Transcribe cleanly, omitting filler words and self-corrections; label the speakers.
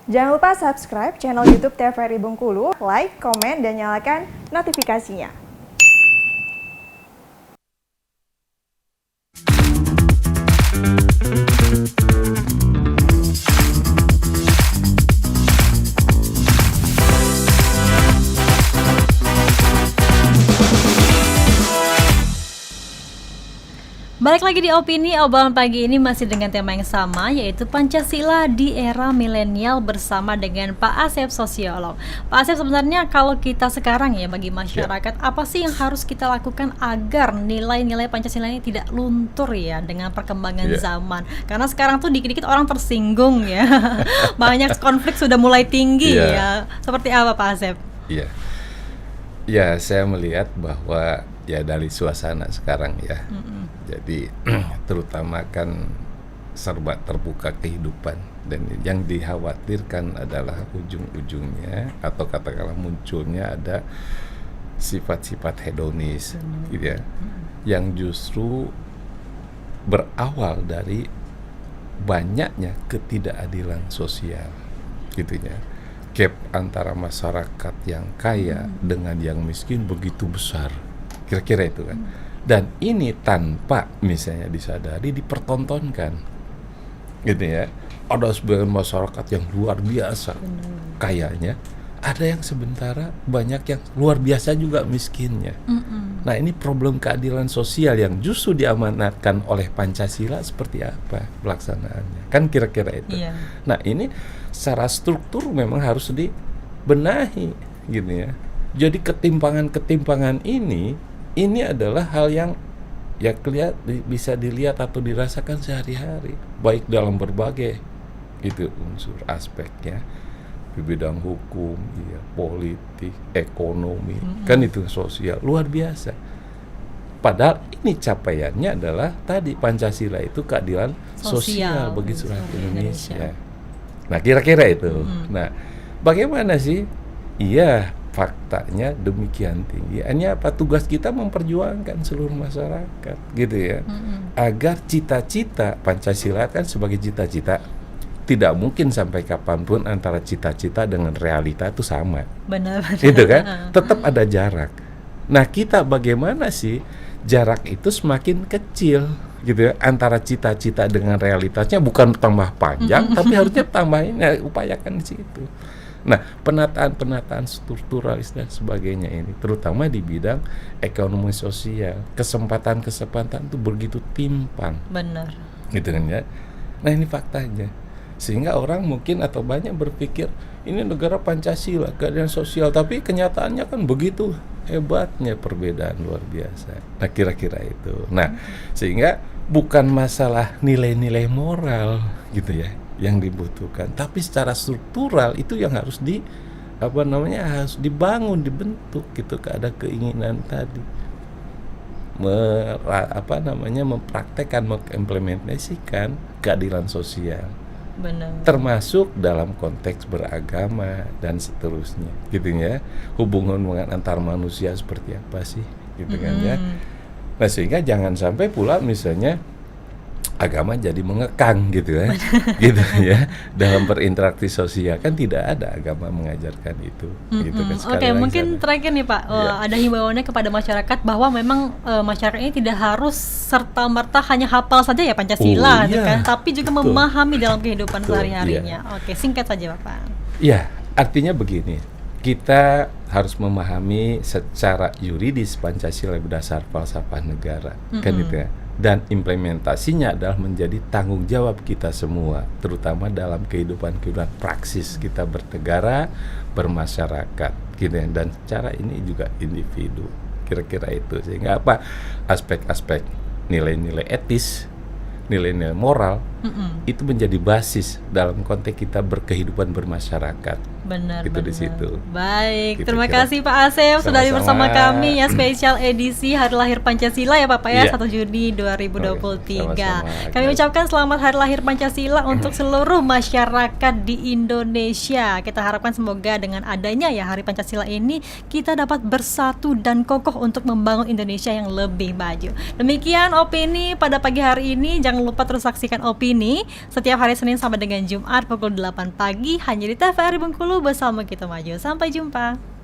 Speaker 1: Jangan lupa subscribe channel YouTube TVRI Bengkulu, like, komen, dan nyalakan notifikasinya.
Speaker 2: Balik lagi di Opini, obrolan pagi ini masih dengan tema yang sama, yaitu Pancasila di era milenial bersama dengan Pak Asep, sosiolog. Pak Asep, sebenarnya kalau kita sekarang ya bagi masyarakat, apa sih yang harus kita lakukan agar nilai-nilai Pancasila ini tidak luntur ya dengan perkembangan zaman? Karena sekarang tuh dikit-dikit orang tersinggung ya, banyak konflik sudah mulai tinggi ya. Seperti apa Pak Asep?
Speaker 3: Ya, saya melihat bahwa ya dari suasana sekarang ya. Jadi terutama kan serba terbuka kehidupan, dan yang dikhawatirkan adalah ujung-ujungnya atau katakanlah munculnya ada sifat-sifat hedonis gitu ya, yang justru berawal dari banyaknya ketidakadilan sosial gitu ya. Gap antara masyarakat yang kaya dengan yang miskin begitu besar, kira-kira itu kan. Dan ini tanpa misalnya disadari dipertontonkan gitu ya. Ada sebagian masyarakat yang luar biasa kayanya, ada yang sementara banyak yang luar biasa juga miskinnya. Nah, ini problem keadilan sosial yang justru diamanatkan oleh Pancasila seperti apa pelaksanaannya, kan kira-kira itu. Nah, ini secara struktur memang harus dibenahi gitu ya. Jadi ketimpangan-ketimpangan ini adalah hal yang ya bisa dilihat atau dirasakan sehari-hari, baik dalam berbagai gitu unsur aspeknya, di bidang hukum, politik, ekonomi, kan itu sosial, luar biasa. Padahal ini capaiannya adalah tadi Pancasila itu keadilan sosial bagi seluruh Indonesia. Nah, kira-kira itu. Nah, bagaimana sih? Iya, faktanya demikian tinggi. Hanya apa, tugas kita memperjuangkan seluruh masyarakat gitu ya, agar cita-cita Pancasila kan sebagai cita-cita, tidak mungkin sampai kapanpun antara cita-cita dengan realita itu sama. Benar. Itu kan tetap ada jarak. Nah, kita bagaimana sih jarak itu semakin kecil gitu ya, antara cita-cita dengan realitasnya, bukan tambah panjang tapi harusnya tambahin, ya, upayakan di situ. Nah, penataan strukturalis dan sebagainya ini, terutama di bidang ekonomi sosial, kesempatan itu begitu timpang. Benar. Gitu kan ya. Nah, ini faktanya. Sehingga orang mungkin atau banyak berpikir ini negara Pancasila, keadilan sosial, tapi kenyataannya kan begitu hebatnya perbedaan luar biasa. Nah, kira-kira itu. Nah, sehingga bukan masalah nilai-nilai moral gitu ya yang dibutuhkan, tapi secara struktural itu yang harus harus dibangun, dibentuk gitu. Ada keinginan tadi mempraktekkan, mengimplementasikan keadilan sosial. Benar. Termasuk dalam konteks beragama dan seterusnya gitu ya. Hubungan antar manusia seperti apa sih gitu kan ya. Nah, sehingga jangan sampai pula misalnya agama jadi mengekang gitu ya. Gitu ya. Dalam berinteraksi sosial kan tidak ada agama mengajarkan itu gitu kan.
Speaker 2: Oke, mungkin terakhir nih Pak, ada himbauannya kepada masyarakat bahwa memang masyarakat ini tidak harus serta-merta hanya hafal saja ya Pancasila gitu kan, tapi juga memahami dalam kehidupan sehari-harinya. Oke, singkat saja Bapak.
Speaker 3: Iya, artinya begini. Kita harus memahami secara yuridis Pancasila berdasar falsafah negara, kan itu ya. Dan implementasinya adalah menjadi tanggung jawab kita semua, terutama dalam kehidupan praksis kita bernegara, bermasyarakat gitu ya. Dan cara ini juga individu, kira-kira itu. Sehingga apa, aspek-aspek nilai-nilai etis, nilai-nilai moral itu menjadi basis dalam konteks kita berkehidupan bermasyarakat.
Speaker 2: Benar,
Speaker 3: gitu di situ.
Speaker 2: Baik, gitu, terima kasih Pak Asep sudah bersama kami ya, spesial edisi Hari Lahir Pancasila ya Bapak ya, 1 Juni 2023. Kami ucapkan selamat Hari Lahir Pancasila untuk seluruh masyarakat di Indonesia. Kita harapkan semoga dengan adanya ya Hari Pancasila ini kita dapat bersatu dan kokoh untuk membangun Indonesia yang lebih maju. Demikian opini pada pagi hari ini. Jangan lupa terus saksikan opini ini setiap hari Senin sampai dengan Jumat pukul 8 pagi hanya di TVRI Bengkulu bersama Kita Maju. Sampai jumpa.